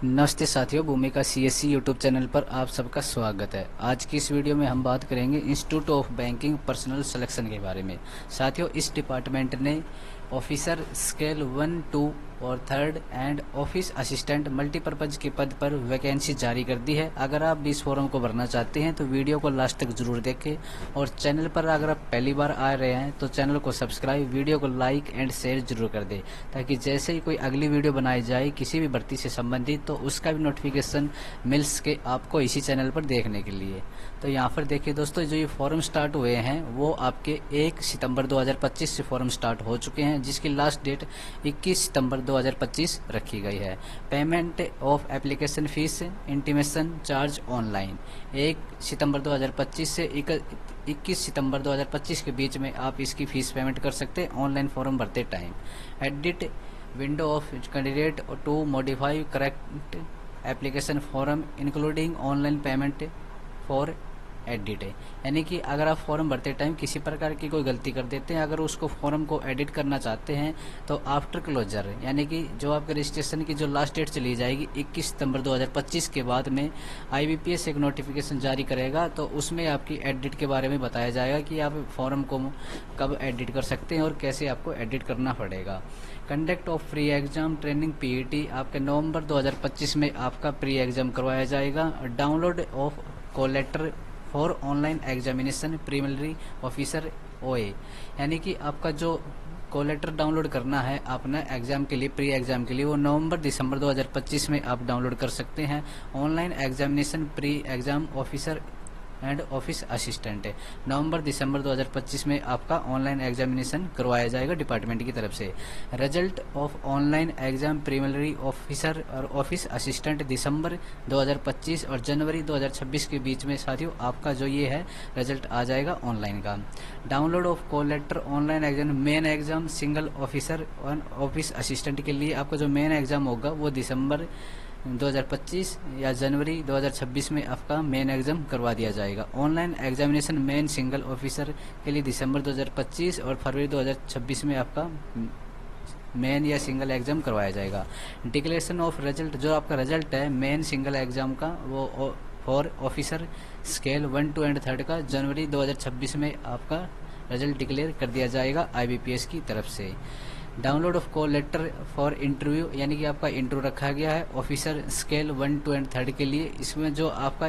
नमस्ते साथियों, भूमिका सीएससी यूट्यूब चैनल पर आप सबका स्वागत है। आज की इस वीडियो में हम बात करेंगे institute of banking personal selection के बारे में। साथियों, इस डिपार्टमेंट ने ऑफिसर स्केल 1, 2 और 3 एंड ऑफिस असिस्टेंट मल्टीपर्पज़ के पद पर वैकेंसी जारी कर दी है। अगर आप भी इस फॉर्म को भरना चाहते हैं तो वीडियो को लास्ट तक जरूर देखें, और चैनल पर अगर आप पहली बार आ रहे हैं तो चैनल को सब्सक्राइब, वीडियो को लाइक एंड शेयर जरूर कर दें, ताकि जैसे ही कोई अगली वीडियो बनाई जाए किसी भी भर्ती से संबंधित तो उसका भी नोटिफिकेशन मिल सके आपको इसी चैनल पर देखने के लिए। तो यहाँ पर देखिए दोस्तों, जो ये फॉर्म स्टार्ट हुए हैं वो आपके 1 सितंबर 2025 से फॉर्म स्टार्ट हो चुके हैं, जिसकी लास्ट डेट 21 सितंबर 2025 रखी गई है। Payment of application fees intimation charge online 1 सितंबर 2025 से 21 सितंबर 2025 के बीच में आप इसकी फ़ीस पेमेंट कर सकते हैं ऑनलाइन फॉर्म भरते time. Edit window of candidate to modify correct application form including online payment for edit है, यानी कि अगर आप फॉर्म भरते टाइम किसी प्रकार की कोई गलती कर देते हैं, अगर उसको फॉर्म को एडिट करना चाहते हैं तो आफ्टर क्लोजर, यानी कि जो आपके रजिस्ट्रेशन की जो लास्ट डेट चली जाएगी 21 सितंबर 2025 के बाद में IBPS एक नोटिफिकेशन जारी करेगा, तो उसमें आपकी एडिट के बारे में बताया जाएगा कि आप फॉर्म को कब एडिट कर सकते हैं और कैसे आपको एडिट करना पड़ेगा। Conduct of pre exam training PET आपके नवंबर 2025 में आपका प्री एग्जाम करवाया जाएगा। Download of कोलेटर for online examination preliminary officer OA, यानी कि आपका जो कोलेटर डाउनलोड करना है अपना एग्जाम के लिए, प्री एग्जाम के लिए, वो नवंबर दिसंबर 2025 में आप डाउनलोड कर सकते हैं। Online examination pre exam officer and office assistant है, नवंबर दिसंबर 2025 में आपका ऑनलाइन एग्जामिनेशन करवाया जाएगा डिपार्टमेंट की तरफ से। Result of online exam preliminary officer और ऑफिस असिस्टेंट दिसंबर 2025 और जनवरी 2026 के बीच में साथियों आपका जो ये है रिजल्ट आ जाएगा ऑनलाइन का। Download of call letter online exam main exam single officer और ऑफिस असिस्टेंट के लिए आपका जो मेन एग्जाम होगा वो दिसंबर 2025 या जनवरी 2026 में आपका मेन एग्जाम करवा दिया जाएगा। Online examination men single officer के लिए दिसंबर 2025 और फरवरी 2026 में आपका मेन या सिंगल एग्जाम करवाया जाएगा। डिक्लेरेशन ऑफ रिजल्ट, जो आपका रिजल्ट है मेन सिंगल एग्जाम का वो फॉर ऑफिसर स्केल 1, 2 एंड 3 का जनवरी 2026 में आपका रिजल्ट डिक्लेयर कर दिया जाएगा IBPS की तरफ से। Download of call letter for interview, यानी कि आपका इंटरव्यू रखा गया है ऑफिसर स्केल 1, 2 एंड 3 के लिए। इसमें जो आपका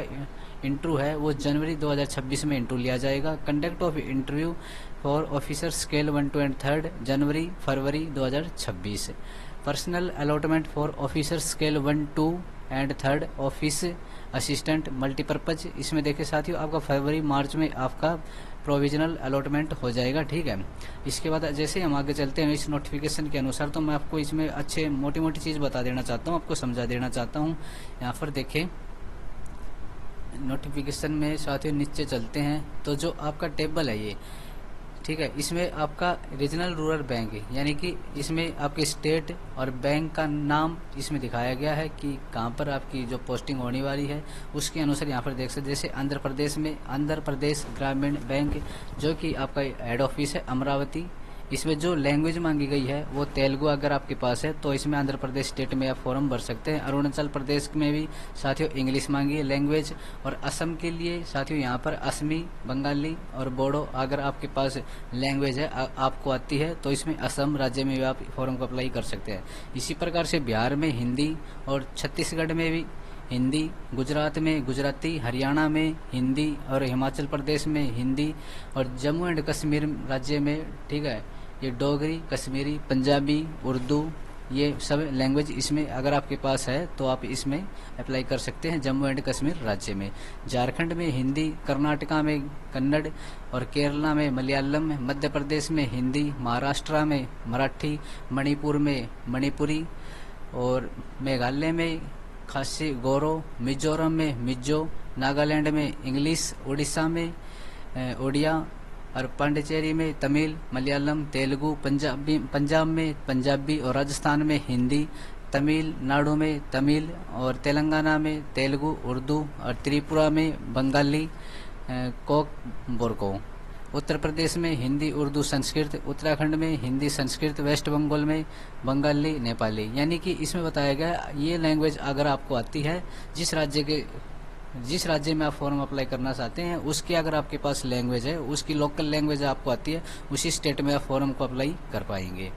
इंटरव्यू है वो जनवरी 2026 में इंटरव्यू लिया जाएगा। Conduct of interview for officer scale 1, 2 and 3 January February 2026। Personal allotment for officer scale 1, 2 and 3 office assistant multipurpose, इसमें देखिए साथियों आपका फरवरी मार्च में आपका प्रोविजनल अलॉटमेंट हो जाएगा। ठीक है, इसके बाद जैसे ही हम आगे चलते हैं इस नोटिफिकेशन के अनुसार, तो मैं आपको इसमें अच्छे मोटी मोटी चीज़ बता देना चाहता हूँ, आपको समझा देना चाहता हूँ। यहाँ पर देखें नोटिफिकेशन में साथियों नीचे चलते हैं तो जो आपका टेबल है ये, ठीक है, इसमें आपका रीजनल रूरल बैंक है, यानी कि इसमें आपके स्टेट और बैंक का नाम इसमें दिखाया गया है कि कहाँ पर आपकी जो पोस्टिंग होने वाली है उसके अनुसार यहाँ पर देख सकते। जैसे आंध्र प्रदेश में आंध्र प्रदेश ग्रामीण बैंक, जो कि आपका हेड ऑफिस है अमरावती, इसमें जो लैंग्वेज मांगी गई है वो तेलुगु अगर आपके पास है तो इसमें आंध्र प्रदेश स्टेट में आप फॉर्म भर सकते हैं। अरुणाचल प्रदेश में भी साथियों इंग्लिश मांगी है लैंग्वेज, और असम के लिए साथियों यहाँ पर असमी, बंगाली और बोडो अगर आपके पास लैंग्वेज है आपको आती है तो इसमें असम राज्य में भी आप फॉर्म को अप्लाई कर सकते हैं। इसी प्रकार से बिहार में हिंदी और छत्तीसगढ़ में भी हिंदी, गुजरात में गुजराती, हरियाणा में हिंदी और हिमाचल प्रदेश में हिंदी, और जम्मू एंड कश्मीर राज्य में, ठीक है, ये डोगरी, कश्मीरी, पंजाबी, उर्दू, ये सब लैंग्वेज इसमें अगर आपके पास है तो आप इसमें अप्लाई कर सकते हैं जम्मू एंड कश्मीर राज्य में। झारखंड में हिंदी, कर्नाटका में कन्नड़ और केरला में मलयालम, मध्य प्रदेश में हिंदी, महाराष्ट्र में मराठी, मणिपुर में मणिपुरी और मेघालय में खासी गोरो, मिजोरम में मिजो, नागालैंड में इंग्लिश, उड़ीसा में उड़िया और पांडिचेरी में तमिल, मलयालम, तेलुगु, पंजाब में पंजाबी और राजस्थान में हिंदी, तमिलनाडु में तमिल और तेलंगाना में तेलुगु, उर्दू और त्रिपुरा में बंगाली कोक बोरको। उत्तर प्रदेश में हिंदी उर्दू संस्कृत, उत्तराखंड में हिंदी संस्कृत, वेस्ट बंगाल में बंगाली नेपाली। यानी कि इसमें बताया गया ये लैंग्वेज अगर आपको आती है, जिस राज्य में आप फॉर्म अप्लाई करना चाहते हैं उसकी अगर आपके पास लैंग्वेज है, उसकी लोकल लैंग्वेज आपको आती है, उसी स्टेट में आप फॉर्म को अप्लाई कर पाएंगे।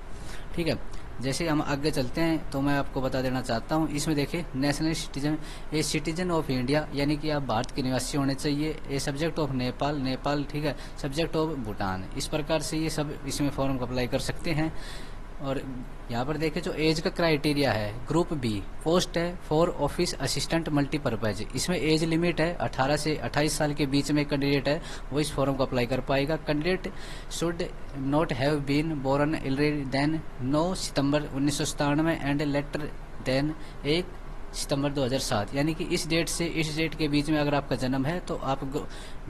ठीक है, जैसे हम आगे चलते हैं तो मैं आपको बता देना चाहता हूँ, इसमें देखिए national citizen, a citizen of India, यानी कि आप भारत के निवासी होने चाहिए। A subject of Nepal, Nepal, ठीक है, सब्जेक्ट ऑफ भूटान। इस प्रकार से ये सब इसमें फॉर्म को अप्लाई कर सकते हैं। और यहाँ पर देखें जो एज का क्राइटेरिया है, ग्रुप बी पोस्ट है फॉर ऑफिस असिस्टेंट मल्टीपर्पज। इसमें एज लिमिट है 18 से 28 साल के बीच में कैंडिडेट है वो इस फॉर्म को अप्लाई कर पाएगा। Candidate should not have been born earlier than 9 September 1997 and later than 1 September 2007। यानी कि इस डेट से इस डेट के बीच में अगर आपका जन्म है तो आप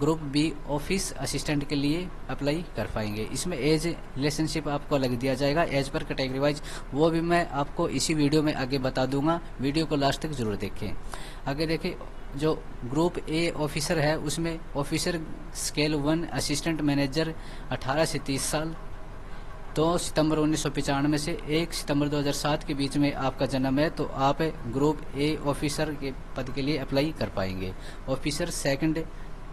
ग्रुप बी ऑफिस असिस्टेंट के लिए अप्लाई कर पाएंगे। इसमें एज रिलेशनशिप आपको अलग दिया जाएगा एज पर कैटेगरी वाइज, वो भी मैं आपको इसी वीडियो में आगे बता दूंगा। वीडियो को लास्ट तक जरूर देखें। आगे देखें जो ग्रुप ए ऑफिसर है उसमें ऑफिसर स्केल 1 असिस्टेंट मैनेजर 18 से 30 साल, 2 सितंबर 1995 से 1 सितंबर 2007 के बीच में आपका जन्म है तो आप ग्रुप ए ऑफिसर के पद के लिए अप्लाई कर पाएंगे। ऑफिसर सेकंड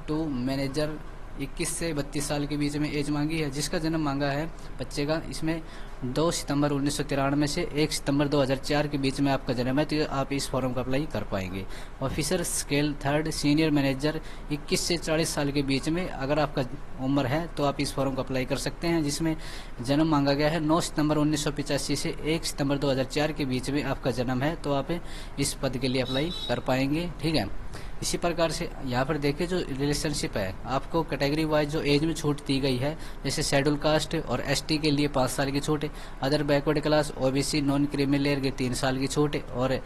2 मैनेजर 21 से 32 साल के बीच में एज मांगी है। जिसका जन्म मांगा है बच्चे का, इसमें 2 सितंबर 1993 से 1 सितंबर 2004 के बीच में आपका जन्म है तो आप इस फॉर्म का अप्लाई कर पाएंगे। ऑफिसर स्केल 3 सीनियर मैनेजर 21 से 40 साल के बीच में अगर आपका उम्र है तो आप इस फॉर्म को अप्लाई कर सकते हैं। जिसमें जन्म मांगा गया है 9 सितंबर 1985 से 1 सितंबर 2004 के बीच में आपका जन्म है तो आप इस पद के लिए अप्लाई कर पाएंगे। ठीक है, इसी प्रकार से यहाँ पर देखिए जो रिलेशनशिप है आपको कैटेगरी वाइज जो एज में छूट दी गई है, जैसे शेड्यूल कास्ट और एसटी के लिए 5 साल की छूट, other backward class OBC non creamy layer के 3 साल की छूट और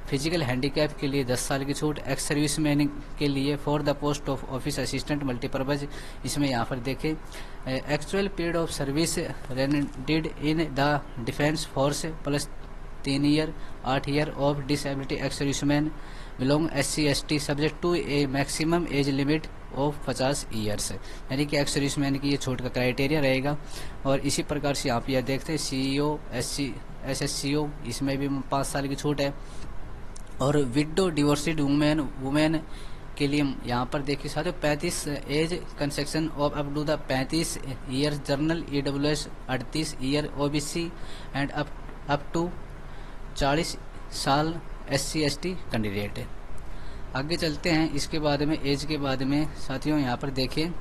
फिजिकल हैंडीकैप के लिए 10 साल की छूट। एक्स सर्विस मैन के लिए for the post of office assistant multipurpose, इसमें यहाँ पर देखें actual period of service rendered in the defence force plus 3 year 8 year of disability. Ex service man belong SC ST subject to a maximum age limit of 50 years. यानी कि x service man की ये छूट का criteria रहेगा। और इसी प्रकार से आप यह देखते हैं CEO SC SSCO, इसमें भी 5 साल की छूट है। और विडो डिवोर्सिड वुमेन के लिए यहाँ पर देखिए साथियों 35 age concession of up to the 35 year, general EWS 38 year, OBC and up to 40 साल SC ST कैंडिडेट है। आगे चलते हैं, इसके बाद में एज के बाद में साथियों यहाँ पर देखिए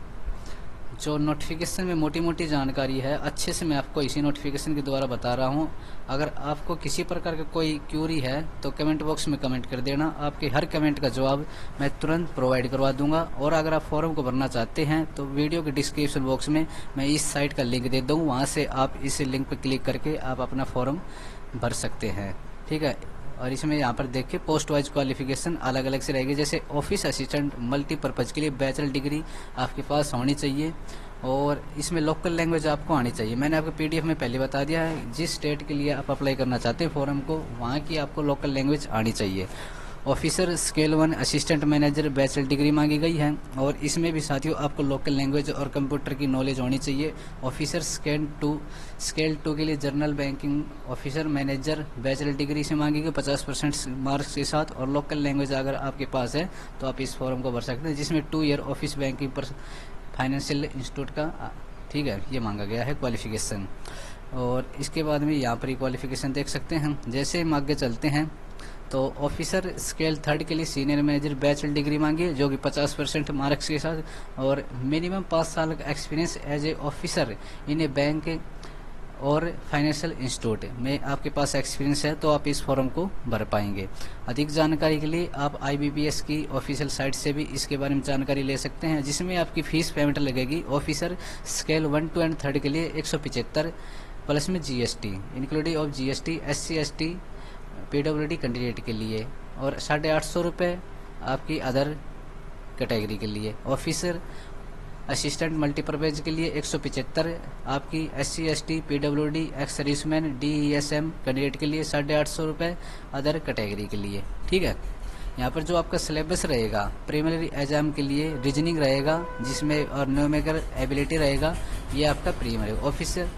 जो नोटिफिकेशन में मोटी मोटी जानकारी है अच्छे से मैं आपको इसी नोटिफिकेशन के द्वारा बता रहा हूँ। अगर आपको किसी प्रकार का कोई क्यूरी है तो कमेंट बॉक्स में कमेंट कर देना, आपके हर कमेंट का जवाब मैं तुरंत प्रोवाइड करवा दूंगा। और अगर आप फॉर्म को भरना चाहते हैं तो वीडियो के डिस्क्रिप्शन बॉक्स में मैं इस साइट का लिंक दे दूँ, वहाँ से आप इस लिंक पर क्लिक करके आप अपना फॉर्म भर सकते हैं। ठीक है, और इसमें यहाँ पर देखिए पोस्ट वाइज क्वालिफिकेशन अलग अलग से रहेगी। जैसे ऑफिस असिस्टेंट मल्टीपर्पज़ के लिए बैचलर डिग्री आपके पास होनी चाहिए और इसमें लोकल लैंग्वेज आपको आनी चाहिए। मैंने आपको PDF में पहले बता दिया है, जिस स्टेट के लिए आप अप्लाई करना चाहते हैं फॉर्म को वहाँ की आपको लोकल लैंग्वेज आनी चाहिए। Officer scale 1 assistant manager bachelor degree मांगी गई है और इसमें भी साथियों आपको लोकल लैंग्वेज और कंप्यूटर की नॉलेज होनी चाहिए। ऑफिसर स्केल 2 के लिए journal banking officer manager bachelor degree से मांगी गई 50% मार्क्स के साथ और लोकल लैंग्वेज अगर आपके पास है तो आप इस फॉर्म को भर सकते हैं। जिसमें 2 ईयर ऑफिस बैंकिंग पर फाइनेंशियल इंस्टीट्यूट का ठीक है ये मांगा गया है क्वालिफिकेशन। और इसके बाद में यहाँ पर ही क्वालिफिकेशन देख सकते हैं। जैसे हम आगे चलते हैं तो ऑफिसर स्केल 3 के लिए सीनियर मैनेजर बैचलर डिग्री मांगी है जो कि 50% मार्क्स के साथ और मिनिमम 5 साल का experience as a officer in a bank और फाइनेंशियल इंस्टीट्यूट में आपके पास एक्सपीरियंस है तो आप इस फॉर्म को भर पाएंगे। अधिक जानकारी के लिए आप IBPS की ऑफिशियल साइट से भी इसके बारे में जानकारी ले सकते हैं, जिसमें आपकी फीस पेमेंट लगेगी। ऑफिसर स्केल 1, 2 एंड 3 के लिए 175 प्लस में GST including of GST SC ST PWD candidate के लिए और 850 रुपये आपकी अदर कैटेगरी के लिए। ऑफिसर असिस्टेंट मल्टीपर्पज के लिए 175 आपकी SC ST PWD ex serviceman DESM candidate के लिए 850 रुपये अदर कैटेगरी के लिए। ठीक है, यहाँ पर जो आपका सिलेबस रहेगा प्रीलिमिनरी एग्जाम के लिए रीजनिंग रहेगा जिसमें और न्यूमेरिकल एबिलिटी रहेगा, ये आपका प्रीलिमिनरी। ऑफिसर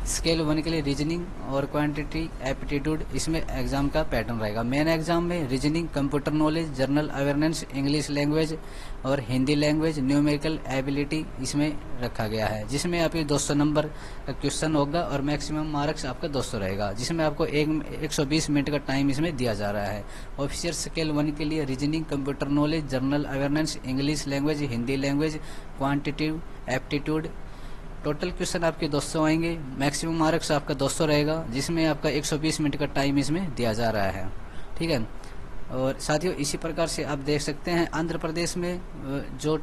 स्केल 1 के लिए रीजनिंग और क्वांटिटी एप्टीट्यूड इसमें एग्जाम का पैटर्न रहेगा। मेन एग्जाम में reasoning, computer knowledge, general awareness, English language और हिंदी लैंग्वेज, न्यूमेरिकल एबिलिटी इसमें रखा गया है, जिसमें आपके 200 नंबर का क्वेश्चन होगा और मैक्सिमम मार्क्स आपका 200 रहेगा, जिसमें आपको 120 मिनट का टाइम इसमें दिया जा रहा है। ऑफिसर स्केल 1 के लिए reasoning, computer knowledge, general awareness, English language, Hindi language, quantitative aptitude, total question आपके 200 आएंगे, मैक्सिमम मार्क्स आपका 200 रहेगा, जिसमें आपका 120 मिनट का टाइम इसमें दिया जा रहा है। ठीक है। और साथियों इसी प्रकार से आप देख सकते हैं आंध्र प्रदेश में जो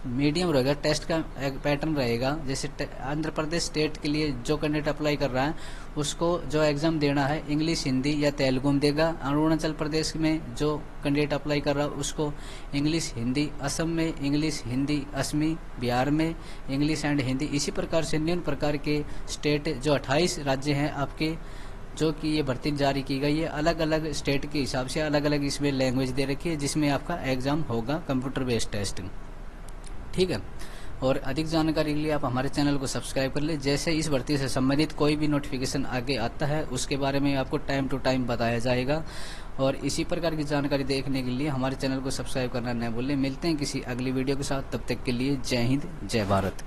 मीडियम रहेगा टेस्ट का एक पैटर्न रहेगा। जैसे आंध्र प्रदेश स्टेट के लिए जो कैंडिडेट अप्लाई कर रहा है उसको जो एग्ज़ाम देना है इंग्लिश, हिंदी या तेलुगु में देगा। अरुणाचल प्रदेश में जो कैंडिडेट अप्लाई कर रहा है उसको इंग्लिश, हिंदी, असम में इंग्लिश, हिंदी, असमी, बिहार में इंग्लिश एंड हिंदी। इसी प्रकार से निम्न प्रकार के स्टेट जो 28 राज्य हैं आपके, जो कि ये भर्ती जारी की गई है, अलग अलग स्टेट के हिसाब से अलग अलग इसमें लैंग्वेज दे रखी है, जिसमें आपका एग्ज़ाम होगा कंप्यूटर बेस्ड टेस्ट। ठीक है। और अधिक जानकारी के लिए आप हमारे चैनल को सब्सक्राइब कर ले। जैसे इस भर्ती से संबंधित कोई भी नोटिफिकेशन आगे आता है उसके बारे में आपको टाइम टू टाइम बताया जाएगा। और इसी प्रकार की जानकारी देखने के लिए हमारे चैनल को सब्सक्राइब करना न भूलें। मिलते हैं किसी अगली वीडियो के साथ, तब तक के लिए जय हिंद, जय भारत।